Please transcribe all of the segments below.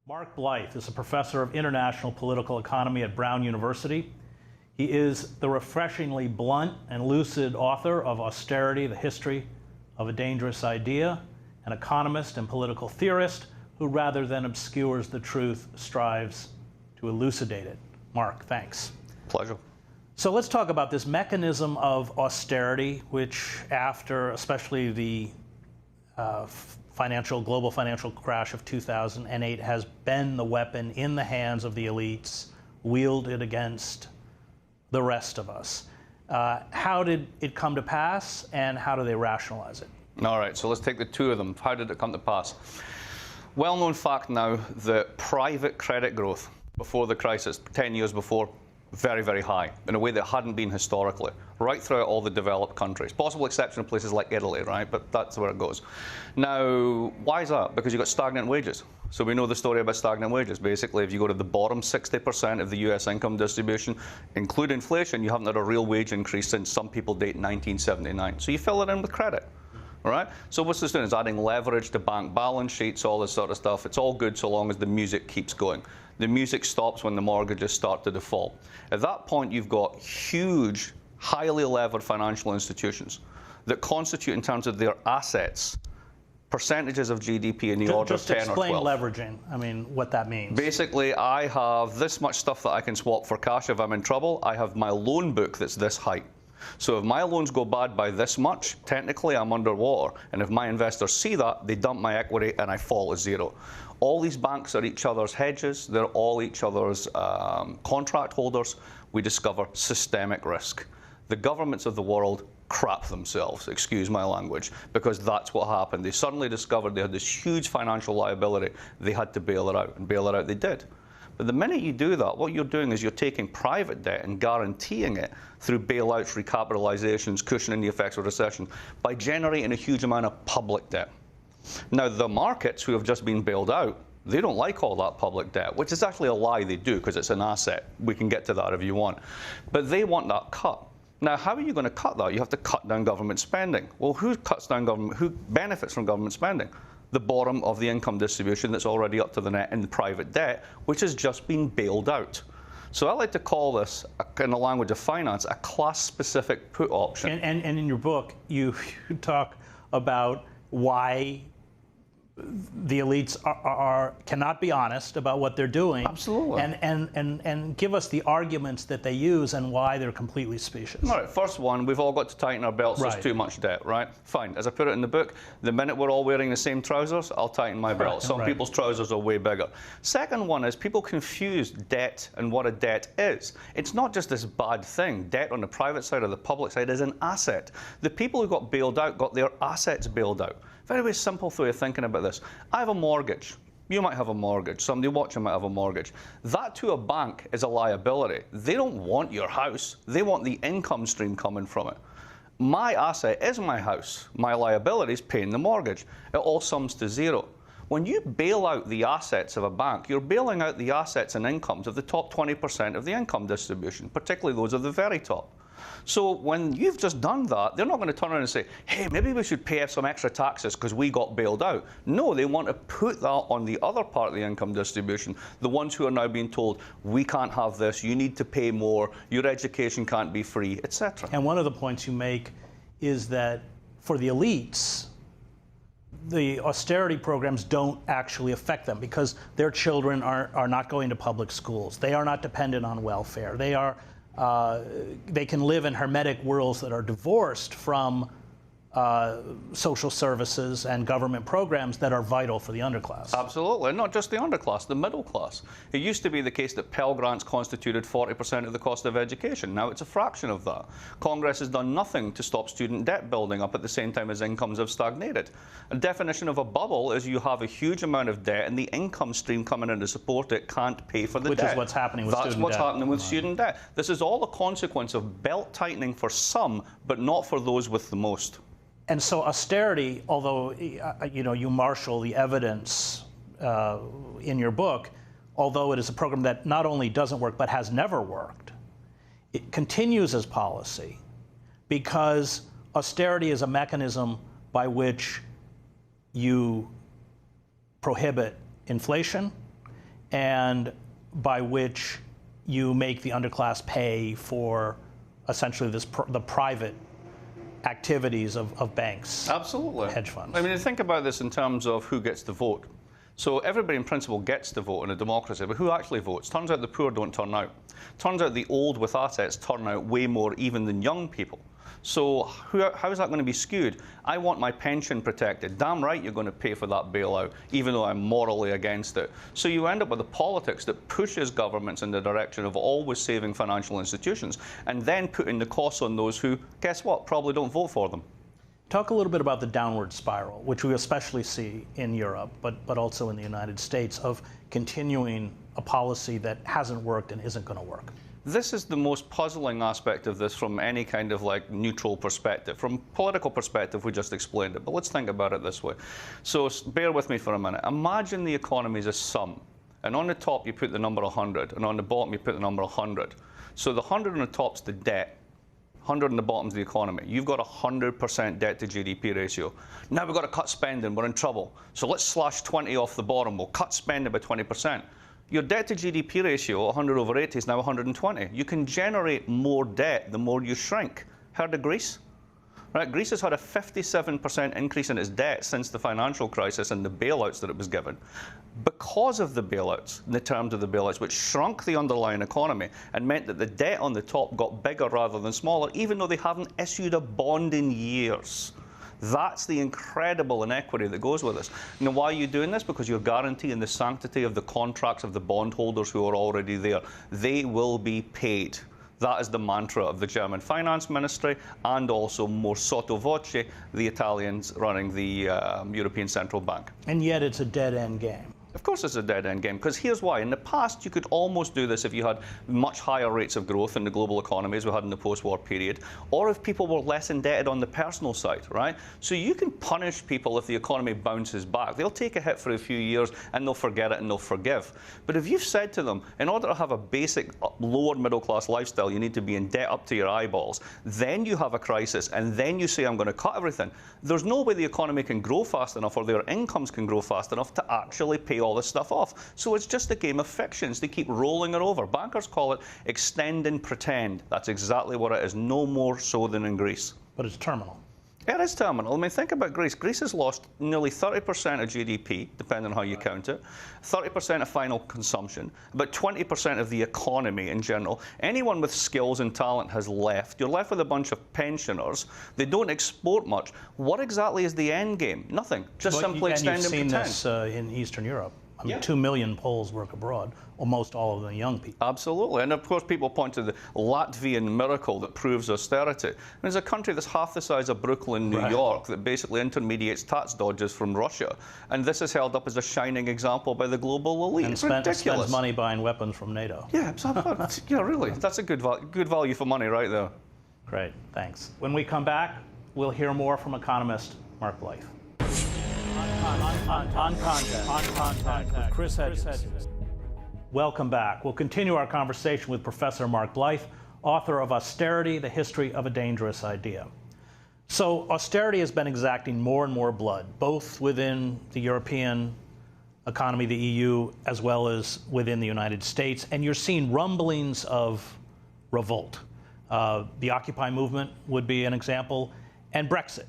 Mark Blyth is a professor of international political economy at Brown University. He is the refreshingly blunt and lucid author of Austerity, the History of a Dangerous Idea, an economist and political theorist who, rather than obscures the truth, strives to elucidate it. Mark, thanks. Pleasure. So let's talk about this mechanism of austerity, which after especially the global financial crash of 2008 has been the weapon in the hands of the elites, wielded against the rest of us. How did it come to pass, and how do they rationalize it? All right, so let's take the two of them. How did it come to pass? Well-known fact now that private credit growth before the crisis, 10 years before, very, very high, in a way that hadn't been historically, right throughout all the developed countries. Possible exception of places like Italy, right? But that's where it goes. Now, why is that? Because you've got stagnant wages. So we know the story about stagnant wages. Basically, if you go to the bottom 60% of the US income distribution, include inflation, you haven't had a real wage increase since some people date 1979. So you fill it in with credit. All right? So what's this doing? It's adding leverage to bank balance sheets, all this sort of stuff. It's all good so long as the music keeps going. The music stops when the mortgages start to default. At that point, you've got huge, highly levered financial institutions that constitute, in terms of their assets, percentages of GDP in the order of 10 or 12. Just explain leveraging, I mean, what that means. Basically, I have this much stuff that I can swap for cash if I'm in trouble. I have my loan book that's this height. So if my loans go bad by this much, technically I'm underwater. And if my investors see that, they dump my equity and I fall to zero. All these banks are each other's hedges. They're all each other's contract holders. We discover systemic risk. The governments of the world crap themselves, excuse my language, because that's what happened. They suddenly discovered they had this huge financial liability. They had to bail it out, and bail it out they did. But the minute you do that, what you're doing is you're taking private debt and guaranteeing it through bailouts, recapitalizations, cushioning the effects of recession by generating a huge amount of public debt. Now, the markets who have just been bailed out, they don't like all that public debt, which is actually a lie they do because it's an asset. We can get to that if you want. But they want that cut. Now, how are you going to cut that? You have to cut down government spending. Well, who cuts down government? Who benefits from government spending? The bottom of the income distribution that's already up to the net in the private debt, which has just been bailed out. So I like to call this, in the language of finance, a class-specific put option. And in your book, you talk about why the elites cannot be honest about what they're doing. Absolutely. And give us the arguments that they use and why they're completely specious. All right, first one, we've all got to tighten our belts. Right. There's too much debt, right? Fine. As I put it in the book, the minute we're all wearing the same trousers, I'll tighten my belt. Some people's trousers are way bigger. Second one is people confuse debt and what a debt is. It's not just this bad thing. Debt on the private side or the public side is an asset. The people who got bailed out got their assets bailed out. Very, very simple way of thinking about this. I have a mortgage. You might have a mortgage. Somebody watching might have a mortgage. That to a bank is a liability. They don't want your house. They want the income stream coming from it. My asset is my house. My liability is paying the mortgage. It all sums to zero. When you bail out the assets of a bank, you're bailing out the assets and incomes of the top 20% of the income distribution, particularly those of the very top. So when you've just done that, they're not going to turn around and say, hey, maybe we should pay some extra taxes because we got bailed out. No, they want to put that on the other part of the income distribution, the ones who are now being told, we can't have this, you need to pay more, your education can't be free, etc. And one of the points you make is that for the elites, the austerity programs don't actually affect them because their children are not going to public schools. They are not dependent on welfare. They can live in hermetic worlds that are divorced from social services and government programs that are vital for the underclass. Absolutely. Not just the underclass, the middle class. It used to be the case that Pell Grants constituted 40% of the cost of education. Now it's a fraction of that. Congress has done nothing to stop student debt building up at the same time as incomes have stagnated. A definition of a bubble is you have a huge amount of debt and the income stream coming in to support it can't pay for the debt. Which is what's happening with student debt. That's what's happening with student debt. This is all a consequence of belt tightening for some, but not for those with the most. And so austerity, although you marshal the evidence in your book, although it is a program that not only doesn't work but has never worked, it continues as policy because austerity is a mechanism by which you prohibit inflation and by which you make the underclass pay for essentially the private activities of banks. Absolutely. Hedge funds. I mean, think about this in terms of who gets to vote. So everybody in principle gets to vote in a democracy, but who actually votes? Turns out the poor don't turn out. Turns out the old with assets turn out way more even than young people. So how is that going to be skewed? I want my pension protected. Damn right you're going to pay for that bailout, even though I'm morally against it. So you end up with a politics that pushes governments in the direction of always saving financial institutions and then putting the costs on those who, guess what, probably don't vote for them. Talk a little bit about the downward spiral, which we especially see in Europe, but also in the United States, of continuing a policy that hasn't worked and isn't going to work. This is the most puzzling aspect of this from any kind of like neutral perspective. From political perspective, we just explained it, but let's think about it this way. So bear with me for a minute. Imagine the economy is a sum, and on the top you put the number 100, and on the bottom you put the number 100. So the 100 on the top's the debt, 100 on the bottom's the economy. You've got a 100% debt to GDP ratio. Now we've got to cut spending, we're in trouble. So let's slash 20 off the bottom, we'll cut spending by 20%. Your debt to GDP ratio, 100 over 80, is now 120. You can generate more debt the more you shrink. Heard of Greece? Right, Greece has had a 57% increase in its debt since the financial crisis and the bailouts that it was given. Because of the bailouts, the terms of the bailouts, which shrunk the underlying economy and meant that the debt on the top got bigger rather than smaller, even though they haven't issued a bond in years. That's the incredible inequity that goes with this. Now, why are you doing this? Because you're guaranteeing the sanctity of the contracts of the bondholders who are already there. They will be paid. That is the mantra of the German finance ministry and also more sotto voce, the Italians running the European Central Bank. And yet it's a dead-end game. Of course it's a dead-end game, because here's why. In the past, you could almost do this if you had much higher rates of growth in the global economy as we had in the post-war period, or if people were less indebted on the personal side, right? So you can punish people if the economy bounces back. They'll take a hit for a few years, and they'll forget it, and they'll forgive. But if you've said to them, in order to have a basic lower middle-class lifestyle, you need to be in debt up to your eyeballs, then you have a crisis, and then you say, I'm going to cut everything. There's no way the economy can grow fast enough, or their incomes can grow fast enough to actually pay all this stuff off. So it's just a game of fictions. They keep rolling it over. Bankers call it extend and pretend. That's exactly what it is, no more so than in Greece. But it's terminal. It is terminal. I mean, think about Greece. Greece has lost nearly 30% of GDP, depending on how you count it, 30% of final consumption, about 20% of the economy in general. Anyone with skills and talent has left. You're left with a bunch of pensioners. They don't export much. What exactly is the end game? Nothing. Just simply extend and pretend. And you've seen this in Eastern Europe. I mean, 2 million Poles work abroad, almost all of them young people. Absolutely. And of course, people point to the Latvian miracle that proves austerity. There's a country that's half the size of Brooklyn, New York, that basically intermediates tax dodges from Russia. And this is held up as a shining example by the global elite. And spends money buying weapons from NATO. Yeah, yeah, really. That's a good value for money right there. Great, thanks. When we come back, we'll hear more from economist Mark Blyth. On Contact with Chris Hedges. Welcome back. We'll continue our conversation with Professor Mark Blyth, author of Austerity, The History of a Dangerous Idea. So austerity has been exacting more and more blood, both within the European economy, the EU, as well as within the United States, and you're seeing rumblings of revolt. The Occupy movement would be an example, and Brexit.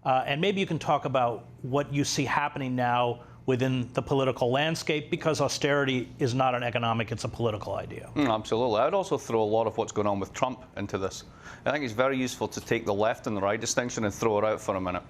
And maybe you can talk about what you see happening now within the political landscape, because austerity is not an economic, it's a political idea. Absolutely. I'd also throw a lot of what's going on with Trump into this. I think it's very useful to take the left and the right distinction and throw it out for a minute.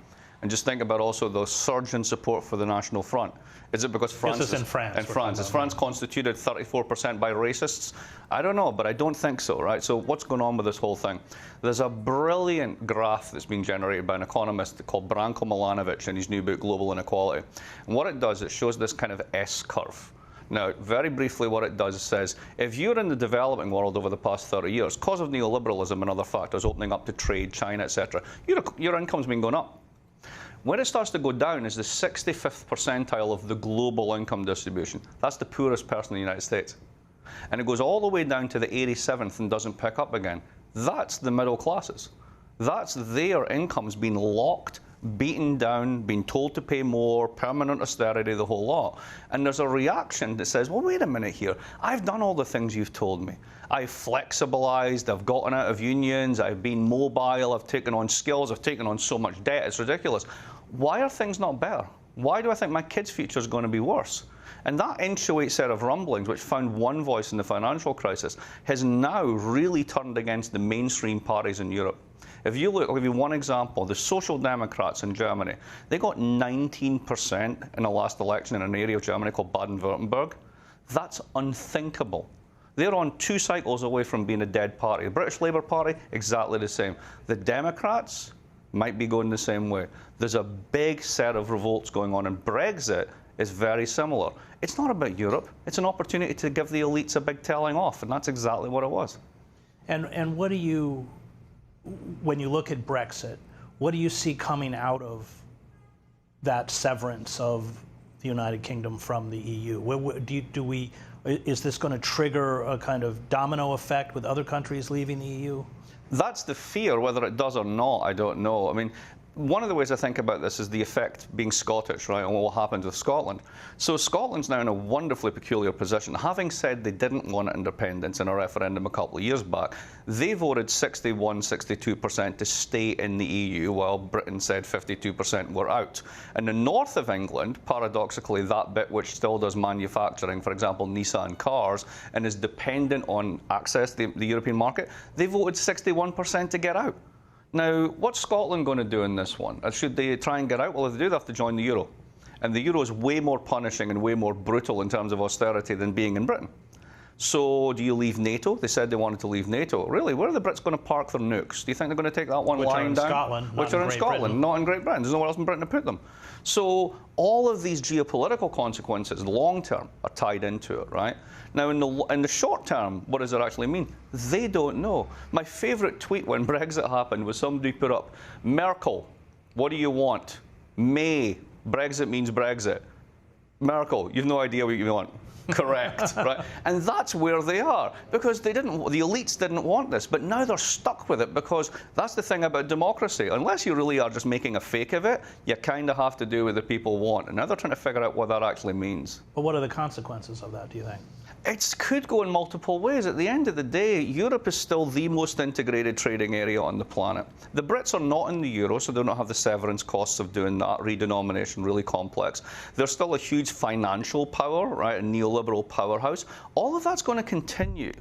And just think about also the surge in support for the National Front. Is it because France is in France? In France. Is France constituted 34% by racists? I don't know, but I don't think so, right? So what's going on with this whole thing? There's a brilliant graph that's being generated by an economist called Branko Milanovic in his new book, Global Inequality. And what it does, it shows this kind of S-curve. Now, very briefly, what it does is says, if you're in the developing world over the past 30 years, because of neoliberalism and other factors, opening up to trade, China, etc., your income's been going up. Where it starts to go down is the 65th percentile of the global income distribution. That's the poorest person in the United States. And it goes all the way down to the 87th and doesn't pick up again. That's the middle classes. That's their incomes being locked beaten down, being told to pay more, permanent austerity, the whole lot. And there's a reaction that says, well, wait a minute here. I've done all the things you've told me. I've flexibilized, I've gotten out of unions, I've been mobile, I've taken on skills, I've taken on so much debt, it's ridiculous. Why are things not better? Why do I think my kids' future is going to be worse? And that inchoate set of rumblings, which found one voice in the financial crisis, has now really turned against the mainstream parties in Europe. If you look, I'll give you one example. The Social Democrats in Germany, they got 19% in the last election in an area of Germany called Baden-Württemberg. That's unthinkable. They're on 2 cycles away from being a dead party. The British Labour Party, exactly the same. The Democrats might be going the same way. There's a big set of revolts going on, and Brexit is very similar. It's not about Europe. It's an opportunity to give the elites a big telling off, and that's exactly what it was. And what do you, when you look at Brexit, what do you see coming out of that severance of the United Kingdom from the EU? Is this going to trigger a kind of domino effect with other countries leaving the EU? That's the fear. Whether it does or not, I don't know. I mean, one of the ways I think about this is the effect being Scottish, right, and what will happen with Scotland. So Scotland's now in a wonderfully peculiar position. Having said they didn't want independence in a referendum a couple of years back, they voted 62% to stay in the EU, while Britain said 52% were out. And the north of England, paradoxically, that bit which still does manufacturing, for example, Nissan cars, and is dependent on access to the European market, they voted 61% to get out. Now, what's Scotland going to do in this one? Should they try and get out? Well, if they do, they have to join the euro. And the euro is way more punishing and way more brutal in terms of austerity than being in Britain. So do you leave NATO? They said they wanted to leave NATO. Really, where are the Brits going to park their nukes? Do you think they're going to take that one lying down? Which are in Scotland, not in Great Britain. There's nowhere else in Britain to put them. So all of these geopolitical consequences, long term, are tied into it, right? Now, in the short term, what does it actually mean? They don't know. My favourite tweet when Brexit happened was somebody put up, Merkel, what do you want? May, Brexit means Brexit. Merkel, you've no idea what you want. Correct, right? And that's where they are, because the elites didn't want this, but now they're stuck with it, because that's the thing about democracy. Unless you really are just making a fake of it, you kind of have to do what the people want. And now they're trying to figure out what that actually means. But what are the consequences of that, do you think? It could go in multiple ways. At the end of the day, Europe is still the most integrated trading area on the planet. The Brits are not in the euro, so they don't have the severance costs of doing that, redenomination, really complex. They're still a huge financial power, right, a neoliberal powerhouse. All of that's going to continue.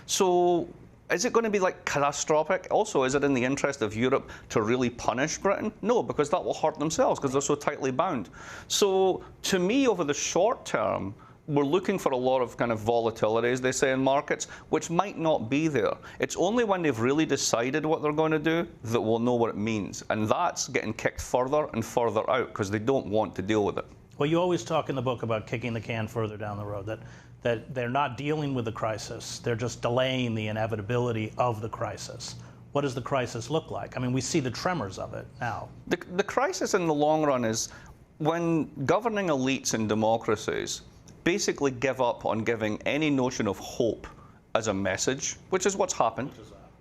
So is it going to be like catastrophic? Also, is it in the interest of Europe to really punish Britain? No, because that will hurt themselves, because they're so tightly bound. So to me, over the short term, we're looking for a lot of kind of volatility, as they say in markets, which might not be there. It's only when they've really decided what they're going to do that we'll know what it means. And that's getting kicked further and further out, because they don't want to deal with it. Well, you always talk in the book about kicking the can further down the road, that they're not dealing with the crisis, they're just delaying the inevitability of the crisis. What does the crisis look like? I mean, we see the tremors of it now. The crisis in the long run is when governing elites in democracies basically give up on giving any notion of hope as a message, which is what's happened,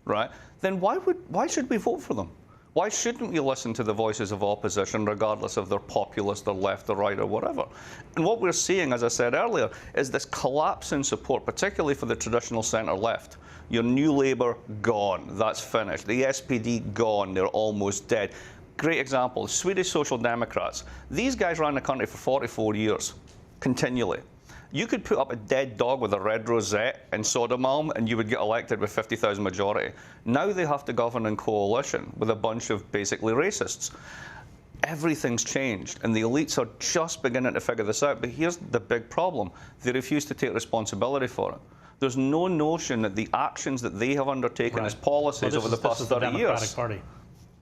right? Then why should we vote for them? Why shouldn't we listen to the voices of opposition, regardless of they're populist or left or right or whatever? And what we're seeing, as I said earlier, is this collapse in support, particularly for the traditional centre-left. Your New Labour, gone. That's finished. The SPD, gone. They're almost dead. Great example, the Swedish Social Democrats. These guys ran the country for 44 years, continually. You could put up a dead dog with a red rosette in Södermalm and you would get elected with 50,000 majority. Now they have to govern in coalition with a bunch of basically racists. Everything's changed, and the elites are just beginning to figure this out. But here's the big problem. They refuse to take responsibility for it. There's no notion that the actions that they have undertaken as policies over the past 30 years. Party.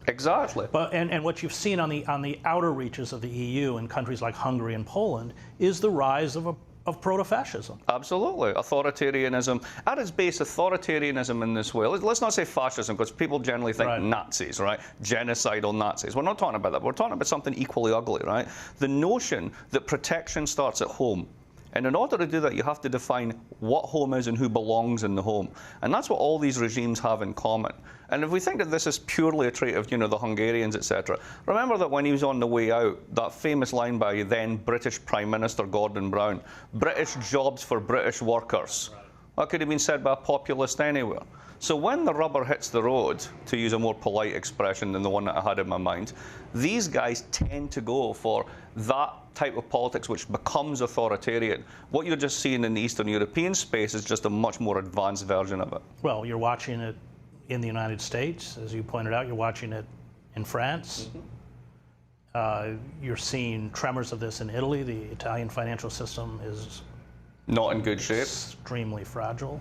Exactly. But and what you've seen on the outer reaches of the EU in countries like Hungary and Poland is the rise of proto-fascism. Absolutely. Authoritarianism. At its base, authoritarianism in this way, let's not say fascism, because people generally think Nazis, right? Genocidal Nazis. We're not talking about that. We're talking about something equally ugly, right? The notion that protection starts at home And in order to do that, you have to define what home is and who belongs in the home. And that's what all these regimes have in common. And if we think that this is purely a trait of, the Hungarians, etc., remember that when he was on the way out, that famous line by then British Prime Minister Gordon Brown, British jobs for British workers. That could have been said by a populist anywhere. So when the rubber hits the road, to use a more polite expression than the one that I had in my mind, these guys tend to go for that type of politics which becomes authoritarian. What you're just seeing in the Eastern European space is just a much more advanced version of it. Well, you're watching it in the United States, as you pointed out. You're watching it in France. You're seeing tremors of this in Italy. The Italian financial system is not in good shape. Extremely fragile.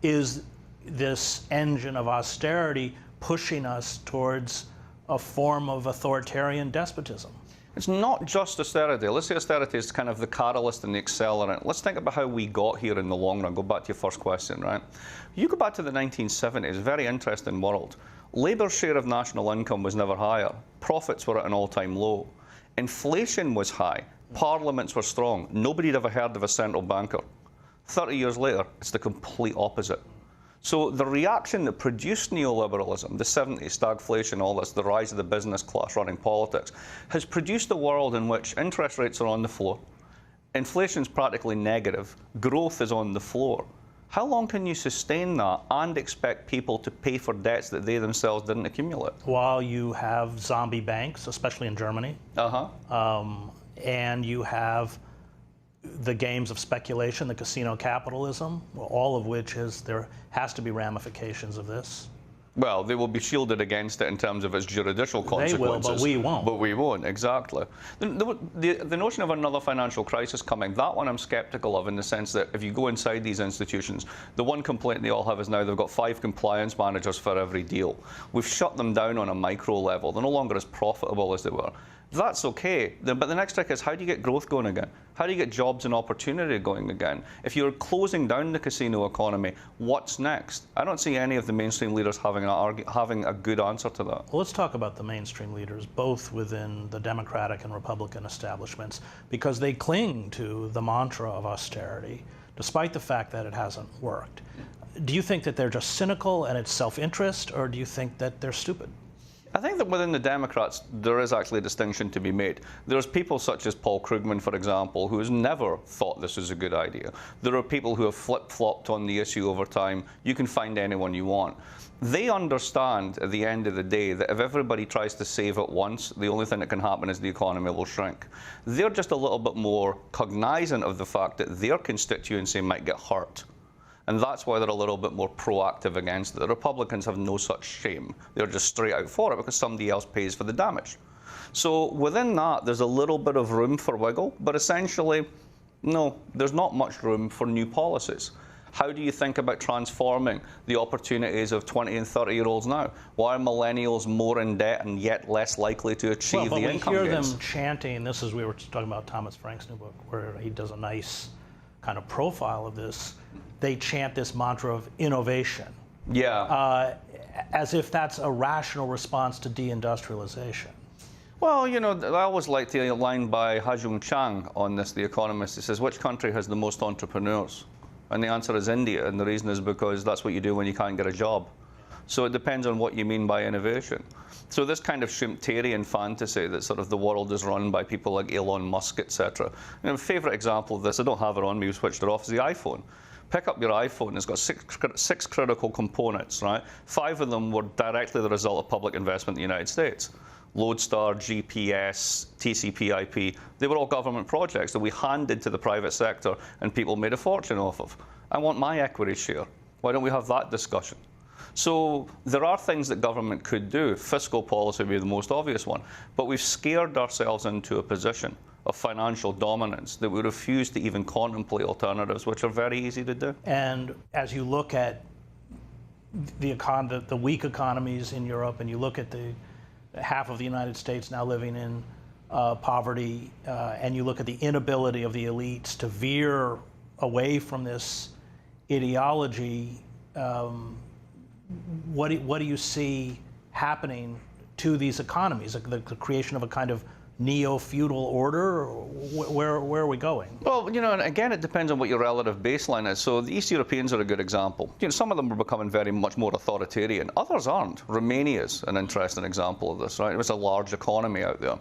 Is this engine of austerity pushing us towards a form of authoritarian despotism? It's not just austerity. Let's say austerity is kind of the catalyst and the accelerant. Let's think about how we got here in the long run. Go back to your first question, right? You go back to the 1970s, very interesting world. Labour's share of national income was never higher. Profits were at an all-time low. Inflation was high. Parliaments were strong. Nobody had ever heard of a central banker. 30 years later, it's the complete opposite. So the reaction that produced neoliberalism, the 70s, stagflation, all this, the rise of the business class running politics, has produced a world in which interest rates are on the floor, inflation's practically negative, growth is on the floor. How long can you sustain that and expect people to pay for debts that they themselves didn't accumulate? While you have zombie banks, especially in Germany, and you have the games of speculation, the casino capitalism, all of which there has to be ramifications of this. Well, they will be shielded against it in terms of its juridical consequences. They will, but we won't. But we won't, exactly. The notion of another financial crisis coming, that one I'm sceptical of, in the sense that if you go inside these institutions, the one complaint they all have is now they've got 5 compliance managers for every deal. We've shut them down on a micro level. They're no longer as profitable as they were. That's okay, but the next trick is, how do you get growth going again? How do you get jobs and opportunity going again? If you're closing down the casino economy, what's next? I don't see any of the mainstream leaders having a good answer to that. Well, let's talk about the mainstream leaders, both within the Democratic and Republican establishments, because they cling to the mantra of austerity, despite the fact that it hasn't worked. Do you think that they're just cynical and it's self-interest, or do you think that they're stupid? I think that within the Democrats, there is actually a distinction to be made. There's people such as Paul Krugman, for example, who has never thought this was a good idea. There are people who have flip-flopped on the issue over time. You can find anyone you want. They understand at the end of the day that if everybody tries to save at once, the only thing that can happen is the economy will shrink. They're just a little bit more cognizant of the fact that their constituency might get hurt. And that's why they're a little bit more proactive against it. The Republicans have no such shame. They're just straight out for it because somebody else pays for the damage. So within that, there's a little bit of room for wiggle, but essentially, no, there's not much room for new policies. How do you think about transforming the opportunities of 20 and 30-year-olds now? Why are millennials more in debt and yet less likely to achieve the income gains? Well, but we hear them chanting, this is, we were talking about Thomas Frank's new book, where he does a nice kind of profile of this. They chant this mantra of innovation. Yeah. As if that's a rational response to deindustrialization. Well, I always like the line by Ha-Joon Chang on this, The Economist. He says, which country has the most entrepreneurs? And the answer is India, and the reason is because that's what you do when you can't get a job. So it depends on what you mean by innovation. So this kind of Schumpeterian fantasy that sort of the world is run by people like Elon Musk, etc. A favourite example of this, I don't have it on me, we switched it off, is the iPhone. Pick up your iPhone, it's got six critical components, right? 5 of them were directly the result of public investment in the United States. Lodestar, GPS, TCP, IP, they were all government projects that we handed to the private sector and people made a fortune off of. I want my equity share. Why don't we have that discussion? So there are things that government could do. Fiscal policy would be the most obvious one. But we've scared ourselves into a position of financial dominance that we refuse to even contemplate alternatives, which are very easy to do. And as you look at the weak economies in Europe, and you look at the half of the United States now living in poverty, and you look at the inability of the elites to veer away from this ideology, what do you see happening to these economies? The creation of a kind of neo-feudal order? Where are we going? Well, and again, it depends on what your relative baseline is. So the East Europeans are a good example. Some of them are becoming very much more authoritarian. Others aren't. Romania's an interesting example of this, right? It was a large economy out there.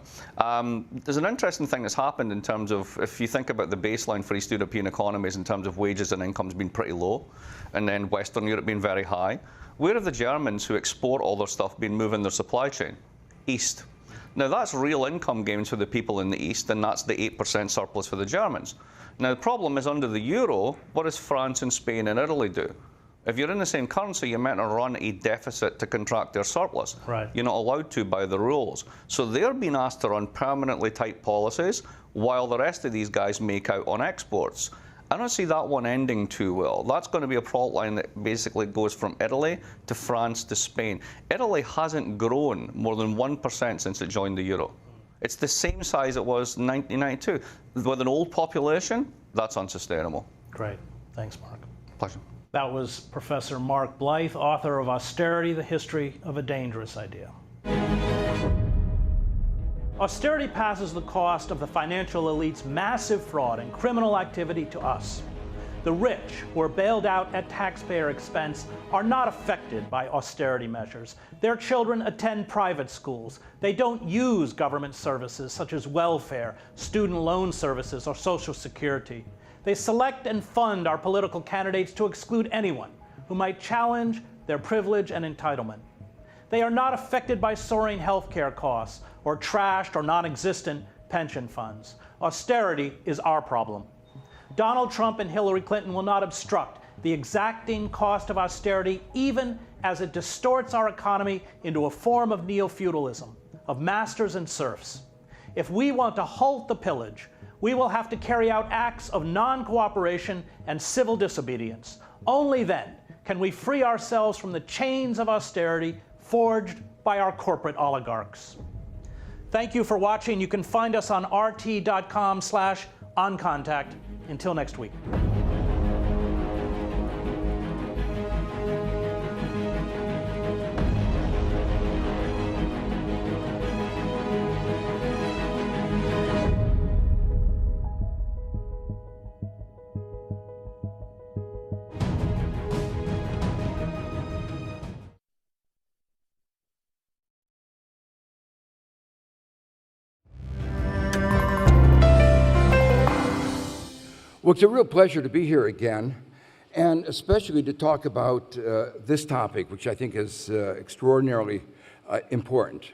There's an interesting thing that's happened in terms of, if you think about the baseline for East European economies in terms of wages and incomes being pretty low, and then Western Europe being very high. Where have the Germans who export all their stuff been moving their supply chain? East. Now, that's real income gains for the people in the East, and that's the 8% surplus for the Germans. Now, the problem is under the euro, what does France and Spain and Italy do? If you're in the same currency, you're meant to run a deficit to contract their surplus. Right. You're not allowed to by the rules. So they're being asked to run permanently tight policies while the rest of these guys make out on exports. I don't see that one ending too well. That's going to be a product line that basically goes from Italy to France to Spain. Italy hasn't grown more than 1% since it joined the euro. It's the same size it was in 1992. With an old population, that's unsustainable. Great. Thanks, Mark. Pleasure. That was Professor Mark Blyth, author of Austerity, The History of a Dangerous Idea. Austerity passes the cost of the financial elite's massive fraud and criminal activity to us. The rich, who are bailed out at taxpayer expense, are not affected by austerity measures. Their children attend private schools. They don't use government services such as welfare, student loan services, or Social Security. They select and fund our political candidates to exclude anyone who might challenge their privilege and entitlement. They are not affected by soaring health care costs or trashed or non-existent pension funds. Austerity is our problem. Donald Trump and Hillary Clinton will not obstruct the exacting cost of austerity, even as it distorts our economy into a form of neo-feudalism, of masters and serfs. If we want to halt the pillage, we will have to carry out acts of non-cooperation and civil disobedience. Only then can we free ourselves from the chains of austerity forged by our corporate oligarchs. Thank you for watching. You can find us on rt.com/oncontact. Until next week. Well, it's a real pleasure to be here again, and especially to talk about this topic, which I think is extraordinarily important.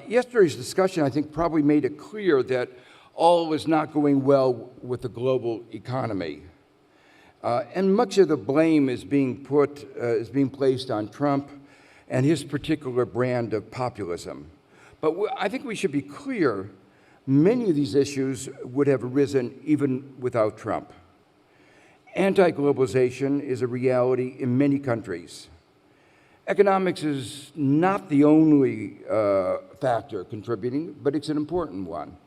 Yesterday's discussion, I think, probably made it clear that all is not going well with the global economy. And much of the blame is being placed on Trump and his particular brand of populism. But I think we should be clear, many of these issues would have arisen even without Trump. Anti-globalization is a reality in many countries. Economics is not the only factor contributing, but it's an important one.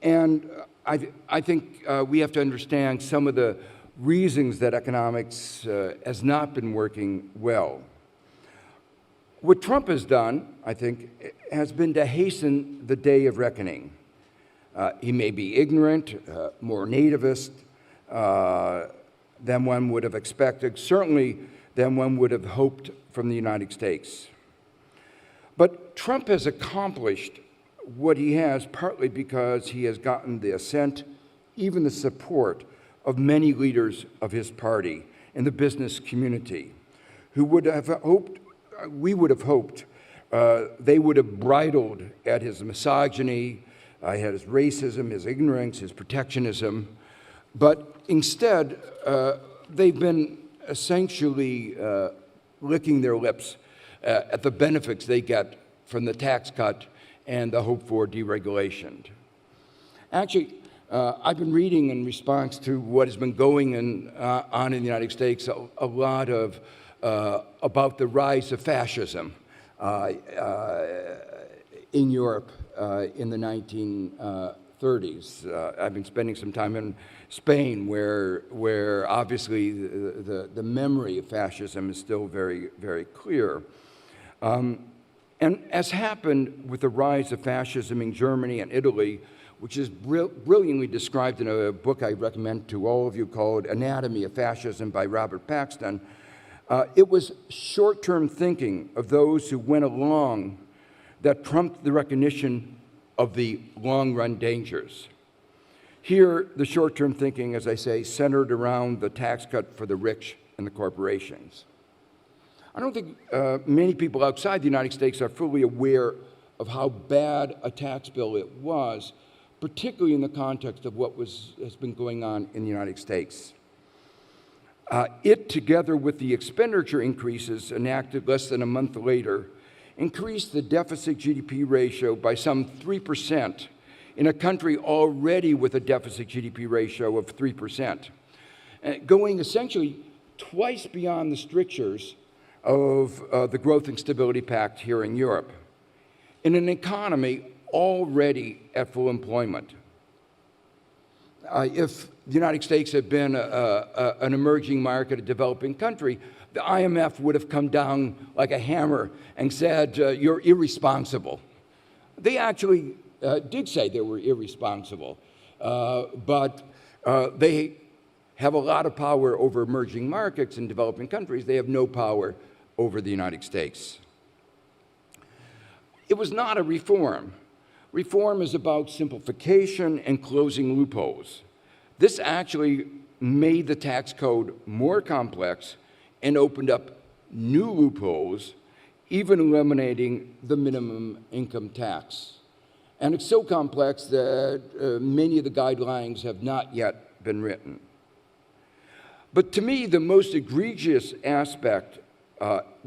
And I think we have to understand some of the reasons that economics has not been working well. What Trump has done, I think, has been to hasten the day of reckoning. He may be ignorant, more nativist than one would have expected, certainly than one would have hoped from the United States. But Trump has accomplished what he has partly because he has gotten the assent, even the support of many leaders of his party and the business community who would have hoped, we would have hoped, they would have bridled at his misogyny, at his racism, his ignorance, his protectionism. But instead, they've been essentially licking their lips at the benefits they get from the tax cut and the hope for deregulation. Actually, I've been reading in response to what has been going on in the United States a lot of about the rise of fascism in Europe in the 1930s. I've been spending some time in Spain, where obviously the memory of fascism is still very, very clear. And as happened with the rise of fascism in Germany and Italy, which is brilliantly described in a book I recommend to all of you called Anatomy of Fascism by Robert Paxton, it was short-term thinking of those who went along that prompted the recognition of the long-run dangers. Here, the short-term thinking, as I say, centered around the tax cut for the rich and the corporations. I don't think many people outside the United States are fully aware of how bad a tax bill it was, particularly in the context of what has been going on in the United States. It, together with the expenditure increases enacted less than a month later, increased the deficit GDP ratio by some 3% in a country already with a deficit GDP ratio of 3%, going essentially twice beyond the strictures of the Growth and Stability Pact here in Europe, in an economy already at full employment. If the United States had been an emerging market, a developing country, the IMF would have come down like a hammer and said, you're irresponsible. They actually did say they were irresponsible, but they have a lot of power over emerging markets in developing countries. They have no power over the United States. It was not a reform. Reform is about simplification and closing loopholes. This actually made the tax code more complex and opened up new loopholes, even eliminating the minimum income tax. And it's so complex that many of the guidelines have not yet been written. But to me, the most egregious aspect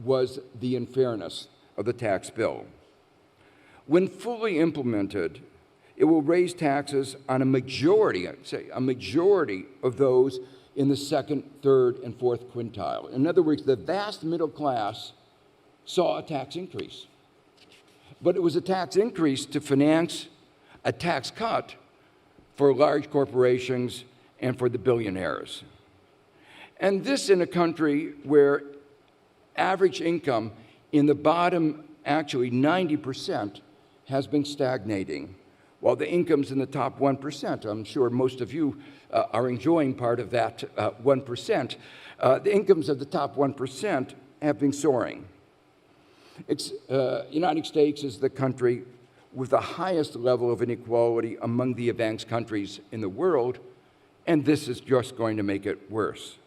was the unfairness of the tax bill. When fully implemented, it will raise taxes on a majority, I'd say, a majority of those in the second, third, and fourth quintile. In other words, the vast middle class saw a tax increase. But it was a tax increase to finance a tax cut for large corporations and for the billionaires. And this in a country where average income in the bottom, actually 90%, has been stagnating, while the incomes in the top 1%, I'm sure most of you are enjoying part of that 1%, the incomes of the top 1% have been soaring. United States is the country with the highest level of inequality among the advanced countries in the world, and this is just going to make it worse.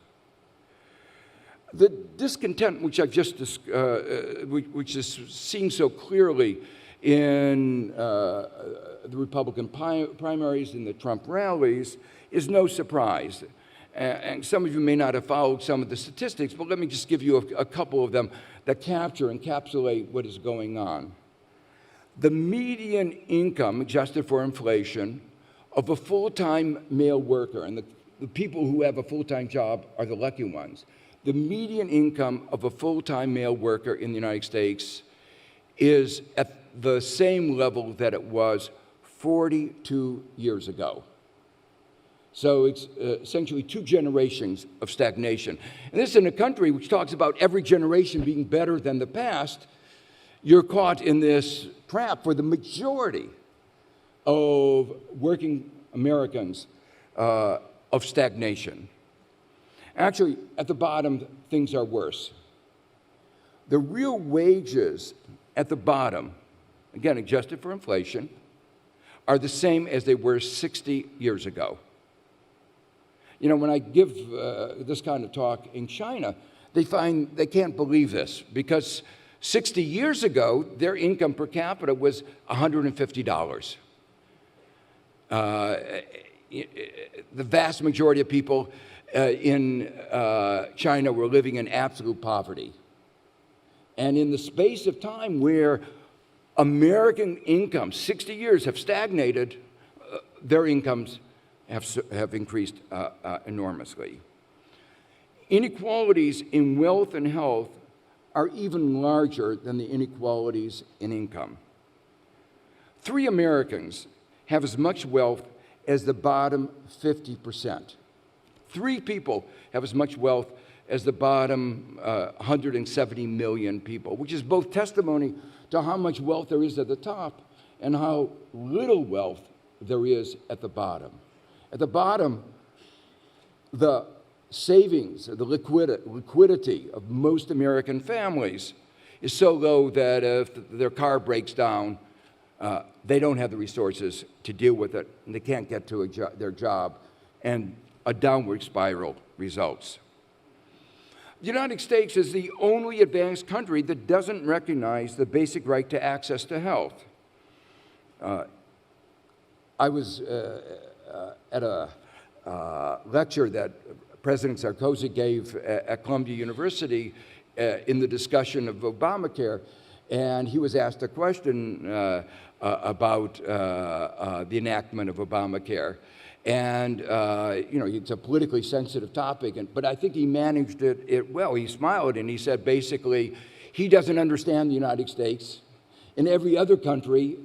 The discontent which I've just which is seen so clearly in the Republican primaries and the Trump rallies is no surprise. And some of you may not have followed some of the statistics, but let me just give you a couple of them that encapsulate what is going on. The median income, adjusted for inflation, of a full-time male worker, and the people who have a full-time job are the lucky ones. The median income of a full-time male worker in the United States is at the same level that it was 42 years ago. So it's essentially 2 generations of stagnation. And this in a country which talks about every generation being better than the past. You're caught in this trap for the majority of working Americans of stagnation. Actually, at the bottom, things are worse. The real wages at the bottom, again, adjusted for inflation, are the same as they were 60 years ago. You know, when I give this kind of talk in China, they find they can't believe this because 60 years ago, their income per capita was $150. The vast majority of people in China were living in absolute poverty. And in the space of time where American incomes, 60 years, have stagnated, their incomes have increased enormously. Inequalities in wealth and health are even larger than the inequalities in income. 3 Americans have as much wealth as the bottom 50%. 3 people have as much wealth as the bottom 170 million people, which is both testimony to how much wealth there is at the top and how little wealth there is at the bottom. At the bottom, the savings, the liquidity of most American families is so low that if their car breaks down, they don't have the resources to deal with it, and they can't get to their job, and a downward spiral results. The United States is the only advanced country that doesn't recognize the basic right to access to health. I was at a lecture that President Sarkozy gave at Columbia University in the discussion of Obamacare, and he was asked a question about the enactment of Obamacare. And, it's a politically sensitive topic, but I think he managed it well. He smiled and he said, basically, he doesn't understand the United States. In every other country,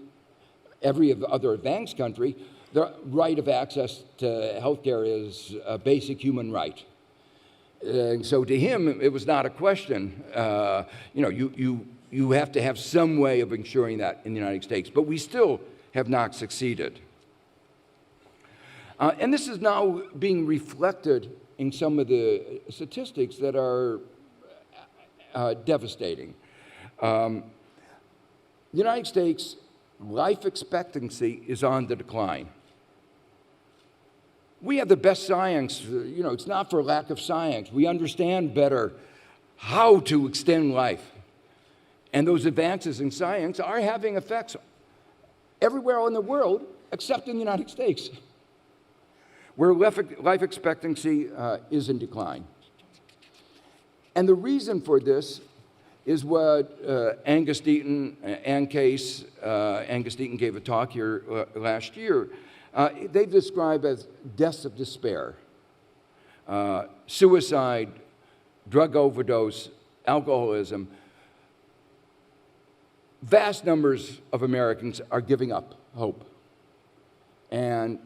every other advanced country, the right of access to health care is a basic human right. And so to him, it was not a question. You have to have some way of ensuring that in the United States, but we still have not succeeded. And this is now being reflected in some of the statistics that are devastating. The United States life expectancy is on the decline. We have the best science. It's not for lack of science. We understand better how to extend life. And those advances in science are having effects everywhere in the world except in the United States, where life expectancy is in decline. And the reason for this is what Angus Deaton gave a talk here last year. They describe as deaths of despair, suicide, drug overdose, alcoholism. Vast numbers of Americans are giving up hope. And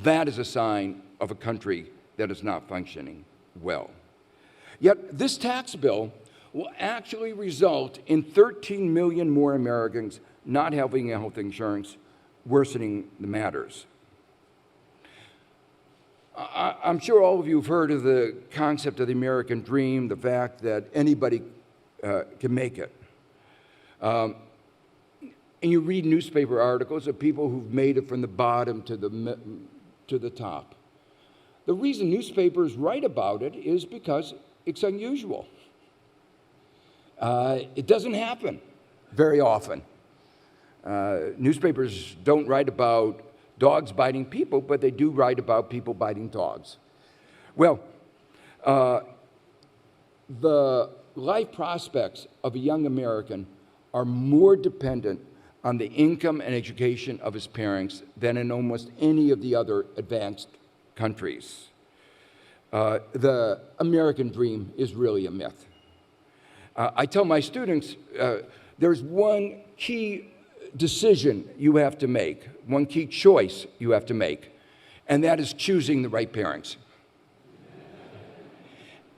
that is a sign of a country that is not functioning well. Yet this tax bill will actually result in 13 million more Americans not having health insurance, worsening the matters. I'm sure all of you have heard of the concept of the American dream, the fact that anybody can make it. And you read newspaper articles of people who've made it from the bottom to the top. The reason newspapers write about it is because it's unusual. It doesn't happen very often. Newspapers don't write about dogs biting people, but they do write about people biting dogs. Well, the life prospects of a young American are more dependent on the income and education of his parents than in almost any of the other advanced countries. The American dream is really a myth. I tell my students there's one key decision you have to make, one key choice you have to make, and that is choosing the right parents.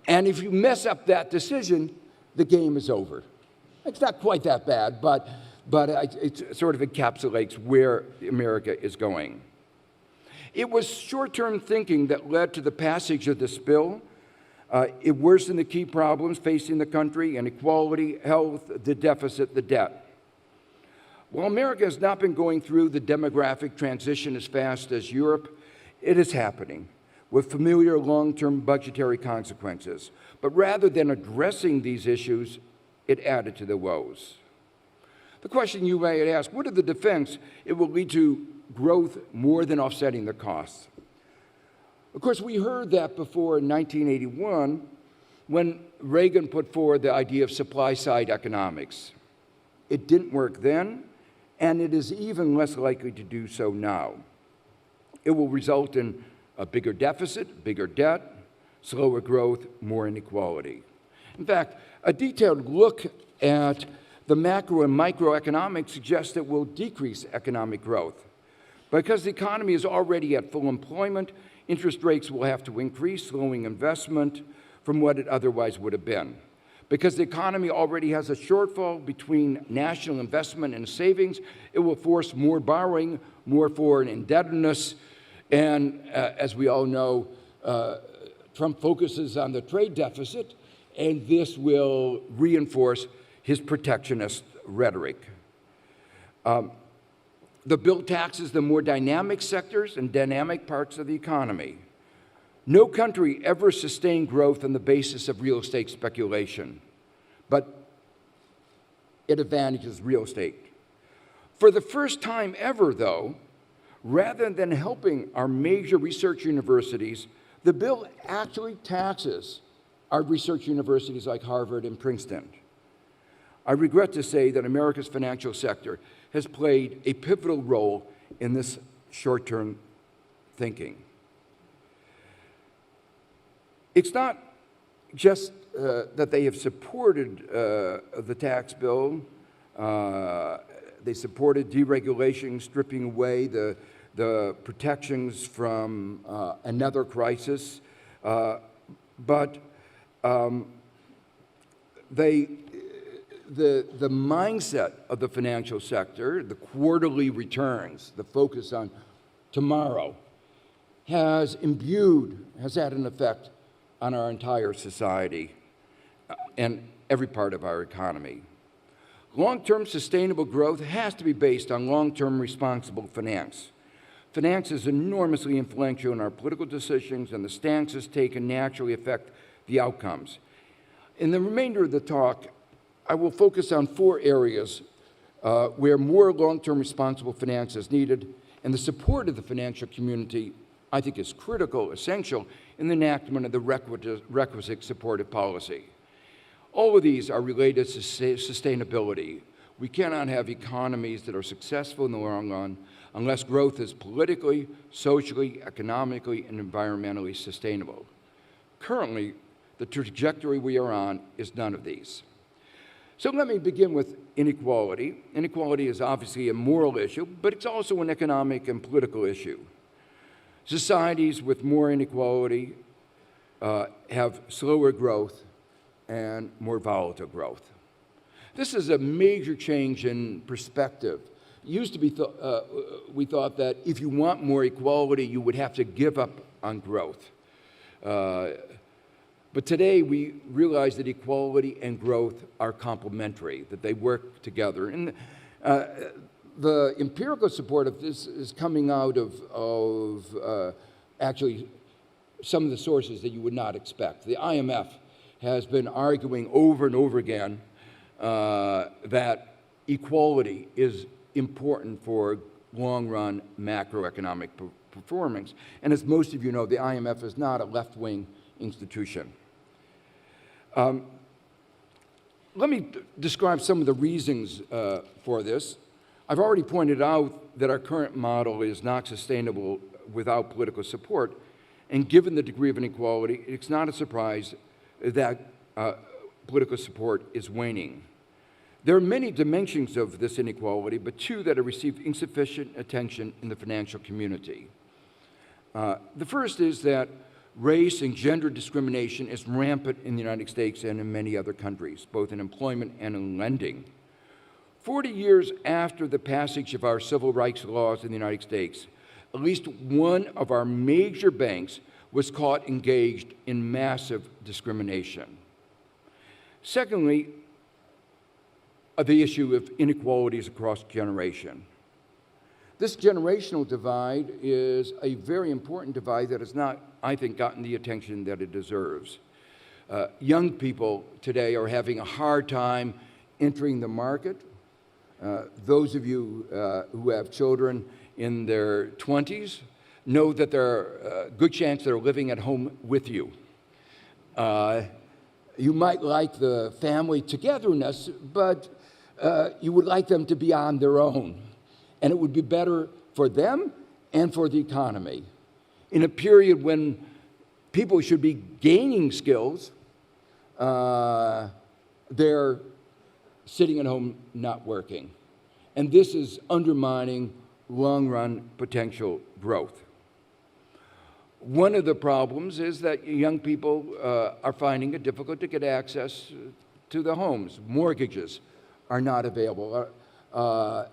And if you mess up that decision, the game is over. It's not quite that bad, but it sort of encapsulates where America is going. It was short-term thinking that led to the passage of this bill. It worsened the key problems facing the country: inequality, health, the deficit, the debt. While America has not been going through the demographic transition as fast as Europe, it is happening with familiar long-term budgetary consequences. But rather than addressing these issues, it added to the woes. The question you may ask, what are the defense? It will lead to growth more than offsetting the costs. Of course, we heard that before in 1981 when Reagan put forward the idea of supply-side economics. It didn't work then, and it is even less likely to do so now. It will result in a bigger deficit, bigger debt, slower growth, more inequality. In fact, a detailed look at the macro and microeconomics suggests it will decrease economic growth. Because the economy is already at full employment, interest rates will have to increase, slowing investment, from what it otherwise would have been. Because the economy already has a shortfall between national investment and savings, it will force more borrowing, more foreign indebtedness, and as we all know, Trump focuses on the trade deficit, and this will reinforce his protectionist rhetoric. The bill taxes the more dynamic sectors and dynamic parts of the economy. No country ever sustained growth on the basis of real estate speculation, but it advantages real estate. For the first time ever, though, rather than helping our major research universities, the bill actually taxes our research universities like Harvard and Princeton. I regret to say that America's financial sector has played a pivotal role in this short-term thinking. It's not just that they have supported the tax bill. They supported deregulation, stripping away the protections from another crisis, but the mindset of the financial sector, the quarterly returns, the focus on tomorrow, has had an effect on our entire society and every part of our economy. Long-term sustainable growth has to be based on long-term responsible finance. Finance is enormously influential in our political decisions, and the stances taken naturally affect the outcomes. In the remainder of the talk, I will focus on 4 areas where more long-term responsible finance is needed, and the support of the financial community, I think, is critical, essential, in the enactment of the requisite supportive policy. All of these are related to sustainability. We cannot have economies that are successful in the long run unless growth is politically, socially, economically, and environmentally sustainable. Currently, the trajectory we are on is none of these. So let me begin with inequality. Inequality is obviously a moral issue, but it's also an economic and political issue. Societies with more inequality have slower growth and more volatile growth. This is a major change in perspective. It used to be we thought that if you want more equality, you would have to give up on growth. But today we realize that equality and growth are complementary, that they work together. And the empirical support of this is coming out of actually some of the sources that you would not expect. The IMF has been arguing over and over again that equality is important for long-run macroeconomic performance. And as most of you know, the IMF is not a left-wing institution. Let me describe some of the reasons for this. I've already pointed out that our current model is not sustainable without political support, and given the degree of inequality, it's not a surprise that political support is waning. There are many dimensions of this inequality, but 2 that have received insufficient attention in the financial community. The first is that race and gender discrimination is rampant in the United States and in many other countries, both in employment and in lending. 40 years after the passage of our civil rights laws in the United States, at least one of our major banks was caught engaged in massive discrimination. Secondly, the issue of inequalities across generation. This generational divide is a very important divide that has not, I think, gotten the attention that it deserves. Young people today are having a hard time entering the market. Those of you who have children in their 20s know that there are a good chance they're living at home with you. You might like the family togetherness, but you would like them to be on their own. And it would be better for them and for the economy. In a period when people should be gaining skills, they're sitting at home not working. And this is undermining long-run potential growth. One of the problems is that young people are finding it difficult to get access to the homes. Mortgages are not available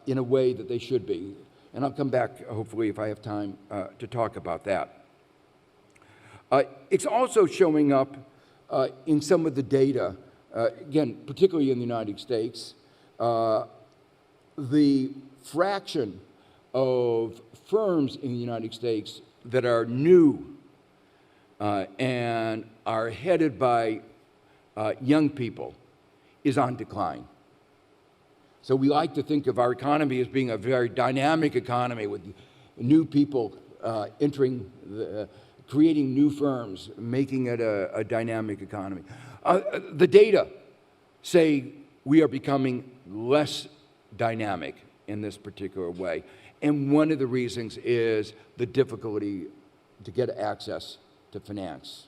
in a way that they should be. And I'll come back, hopefully, if I have time to talk about that. It's also showing up in some of the data, again, particularly in the United States, the fraction of firms in the United States that are new and are headed by young people is on decline. So we like to think of our economy as being a very dynamic economy with new people entering, creating new firms, making it a dynamic economy. The data say we are becoming less dynamic in this particular way. And one of the reasons is the difficulty to get access to finance.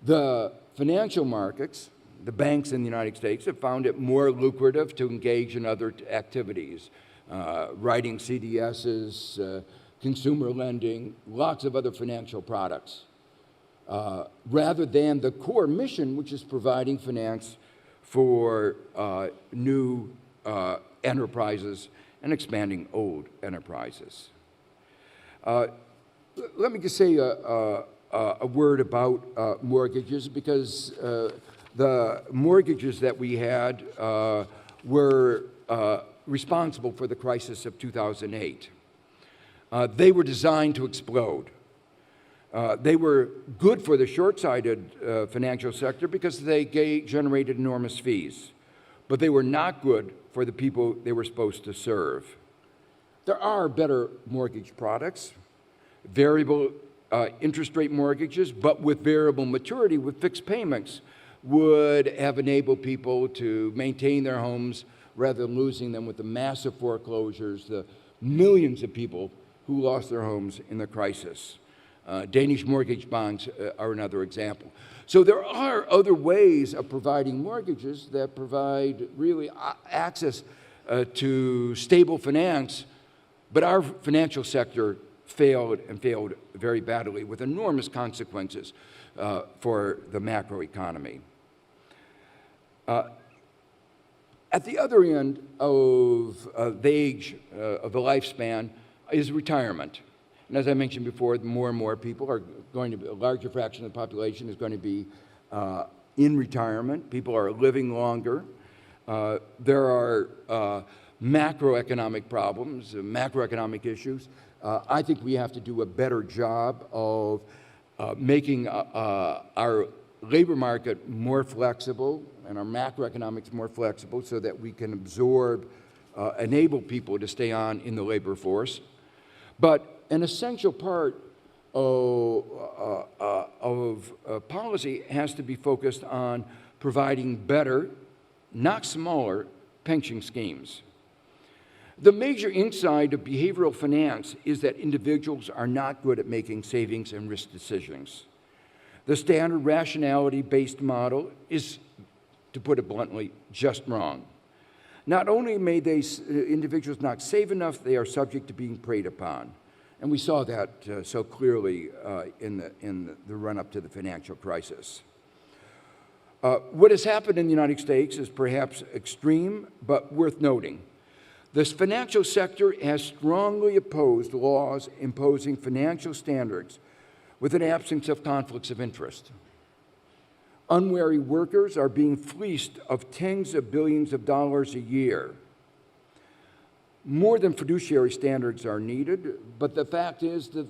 The financial markets, the banks in the United States, have found it more lucrative to engage in other activities, writing CDSs, consumer lending, lots of other financial products, rather than the core mission, which is providing finance for new enterprises and expanding old enterprises. Let me just say a word about mortgages, because the mortgages that we had were responsible for the crisis of 2008. They were designed to explode. They were good for the short-sighted financial sector because they generated enormous fees, but they were not good for the people they were supposed to serve. There are better mortgage products, variable interest rate mortgages, but with variable maturity, with fixed payments, would have enabled people to maintain their homes rather than losing them with the massive foreclosures, the millions of people who lost their homes in the crisis. Danish mortgage bonds are another example. So there are other ways of providing mortgages that provide really access to stable finance, but our financial sector failed very badly with enormous consequences for the macroeconomy. At the other end of the age of the lifespan is retirement. And as I mentioned before, more and more people are going to be, a larger fraction of the population is going to be in retirement. People are living longer. There are macroeconomic problems, macroeconomic issues. I think we have to do a better job of making our labor market more flexible and our macroeconomics more flexible so that we can absorb, enable people to stay on in the labor force. But an essential part of policy has to be focused on providing better, not smaller, pension schemes. The major insight of behavioral finance is that individuals are not good at making savings and risk decisions. The standard rationality-based model is, to put it bluntly, just wrong. Not only may individuals not save enough, they are subject to being preyed upon. And we saw that so clearly in the run-up to the financial crisis. What has happened in the United States is perhaps extreme, but worth noting. This financial sector has strongly opposed laws imposing financial standards with an absence of conflicts of interest. Unwary workers are being fleeced of tens of billions of dollars a year. More than fiduciary standards are needed, but the fact is that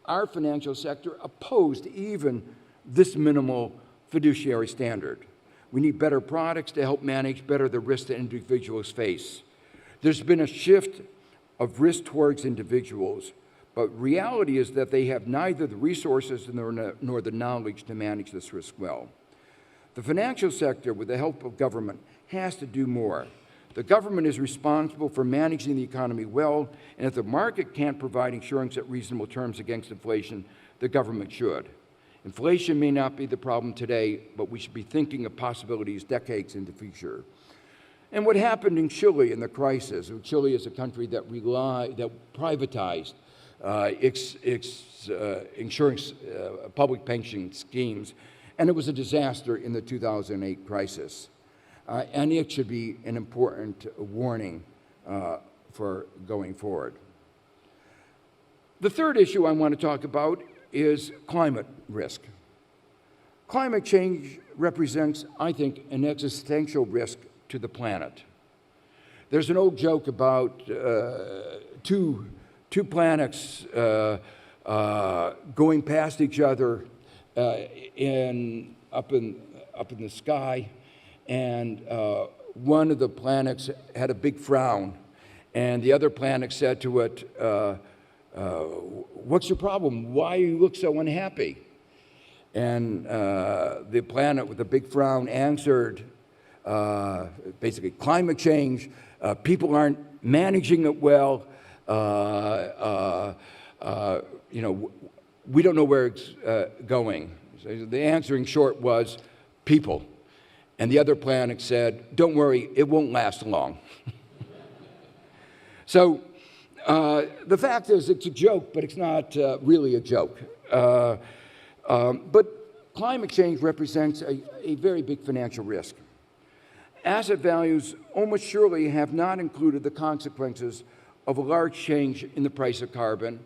our financial sector opposed even this minimal fiduciary standard. We need better products to help manage better the risks that individuals face. There's been a shift of risk towards individuals, but reality is that they have neither the resources nor the knowledge to manage this risk well. The financial sector, with the help of government, has to do more. The government is responsible for managing the economy well, and if the market can't provide insurance at reasonable terms against inflation, the government should. Inflation may not be the problem today, but we should be thinking of possibilities decades into the future. And what happened in Chile in the crisis, Chile is a country that privatized insurance, public pension schemes, and it was a disaster in the 2008 crisis. And it should be an important warning for going forward. The third issue I want to talk about is climate risk. Climate change represents, I think, an existential risk to the planet. There's an old joke about two planets going past each other up in the sky, and one of the planets had a big frown, and the other planet said to it, "What's your problem? Why you look so unhappy?" And the planet with the big frown answered, basically, climate change, people aren't managing it well, we don't know where it's going. So the answer in short was people. And the other planet said, don't worry, it won't last long. So the fact is, it's a joke, but it's not really a joke. But climate change represents a very big financial risk. Asset values almost surely have not included the consequences of a large change in the price of carbon.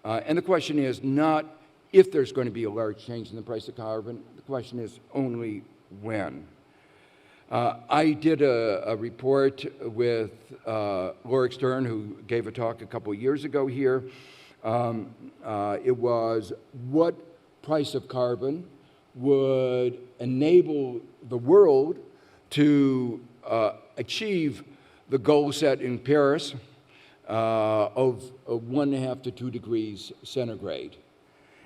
And the question is not if there's going to be a large change in the price of carbon, the question is only when. I did a report with Laura Stern, who gave a talk a couple of years ago here. It was what price of carbon would enable the world to achieve the goal set in Paris of 1.5 to 2 degrees centigrade.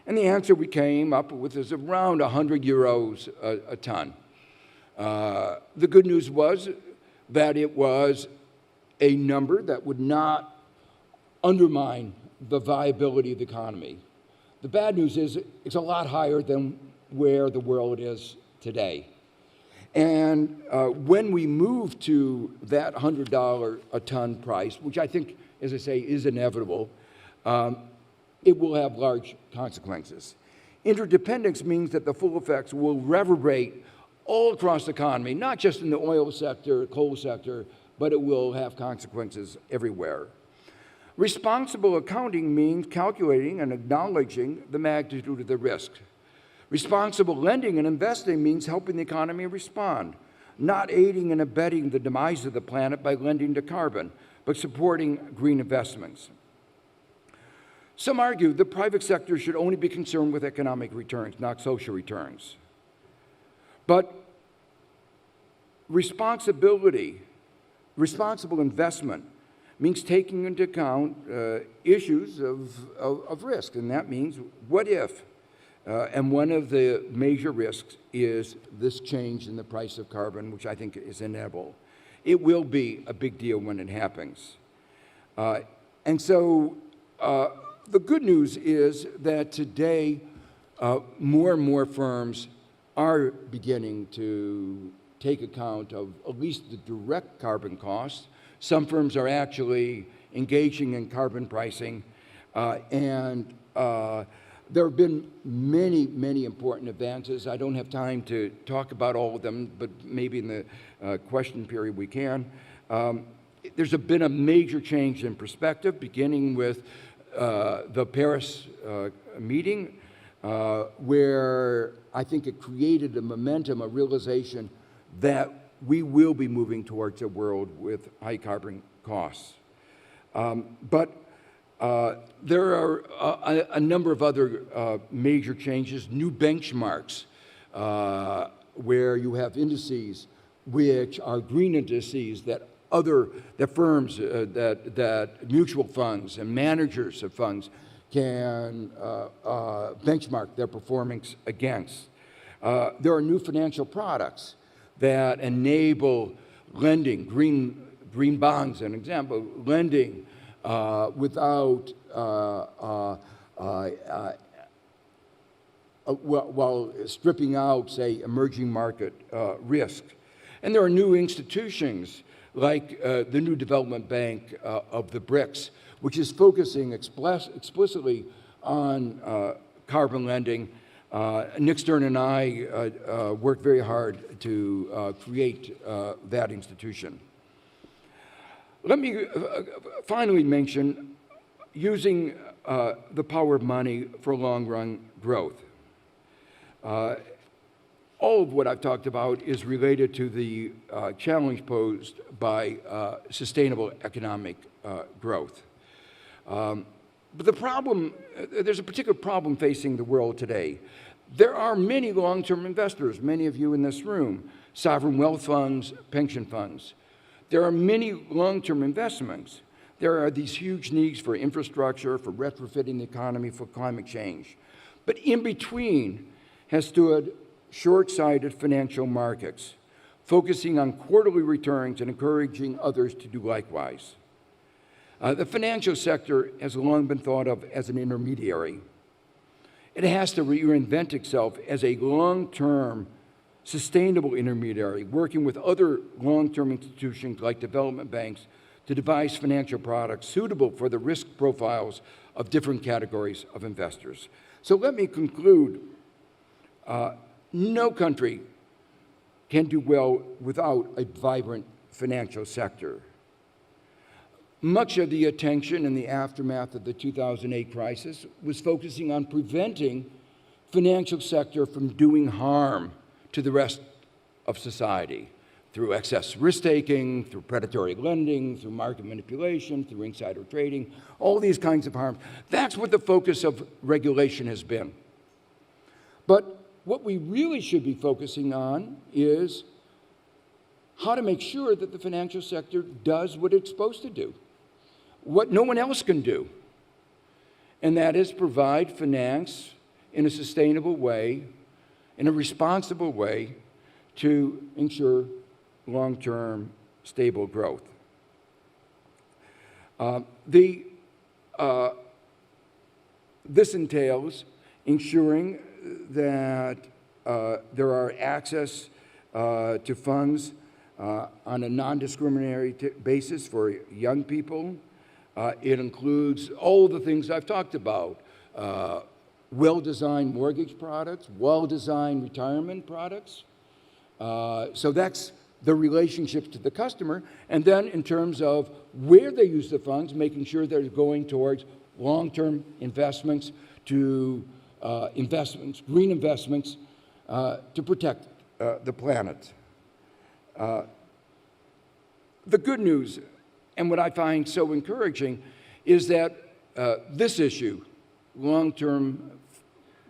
And the answer we came up with is around 100 euros a ton. The good news was that it was a number that would not undermine the viability of the economy. The bad news is it's a lot higher than where the world is today. And when we move to that $100 a ton price, which I think, as I say, is inevitable, it will have large consequences. Interdependence means that the full effects will reverberate all across the economy, not just in the oil sector, coal sector, but it will have consequences everywhere. Responsible accounting means calculating and acknowledging the magnitude of the risk. Responsible lending and investing means helping the economy respond, not aiding and abetting the demise of the planet by lending to carbon, but supporting green investments. Some argue the private sector should only be concerned with economic returns, not social returns. But responsible investment means taking into account issues of risk, and that means what if? And one of the major risks is this change in the price of carbon, which I think is inevitable. It will be a big deal when it happens. And so the good news is that today more and more firms are beginning to take account of at least the direct carbon costs. Some firms are actually engaging in carbon pricing, and there have been many, many important advances. I don't have time to talk about all of them, but maybe in the question period we can. There's been a major change in perspective, beginning with the Paris meeting, where I think it created a momentum, a realization that we will be moving towards a world with high carbon costs. But there are a number of other major changes, new benchmarks, where you have indices which are green indices that firms, that mutual funds and managers of funds can benchmark their performance against. There are new financial products that enable lending, green bonds, an example, lending without, while stripping out, say, emerging market risk. And there are new institutions like the new development bank of the BRICS, which is focusing explicitly on carbon lending. Nick Stern and I worked very hard to create that institution. Let me finally mention using the power of money for long-run growth. All of what I've talked about is related to the challenge posed by sustainable economic growth. But the problem, there's a particular problem facing the world today. There are many long-term investors, many of you in this room, sovereign wealth funds, pension funds. There are many long-term investments. There are these huge needs for infrastructure, for retrofitting the economy, for climate change. But in between has stood short-sighted financial markets, focusing on quarterly returns and encouraging others to do likewise. The financial sector has long been thought of as an intermediary. It has to reinvent itself as a long-term, sustainable intermediary, working with other long-term institutions like development banks to devise financial products suitable for the risk profiles of different categories of investors. So let me conclude. No country can do well without a vibrant financial sector. Much of the attention in the aftermath of the 2008 crisis was focusing on preventing financial sector from doing harm to the rest of society through excess risk-taking, through predatory lending, through market manipulation, through insider trading, all these kinds of harms. That's what the focus of regulation has been. But what we really should be focusing on is how to make sure that the financial sector does what it's supposed to do, what no one else can do, and that is provide finance in a sustainable way, in a responsible way, to ensure long-term stable growth. This entails ensuring that there are access to funds on a non-discriminatory basis for young people. It includes all the things I've talked about, well-designed mortgage products, well-designed retirement products. So that's the relationship to the customer. And then in terms of where they use the funds, making sure they're going towards long-term investments, to investments, green investments, to protect the planet. The good news, and what I find so encouraging, is that this issue, long-term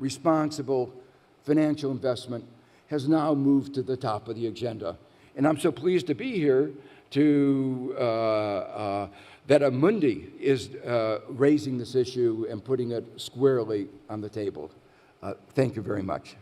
responsible financial investment, has now moved to the top of the agenda. And I'm so pleased to be here to that Amundi is raising this issue and putting it squarely on the table. Thank you very much.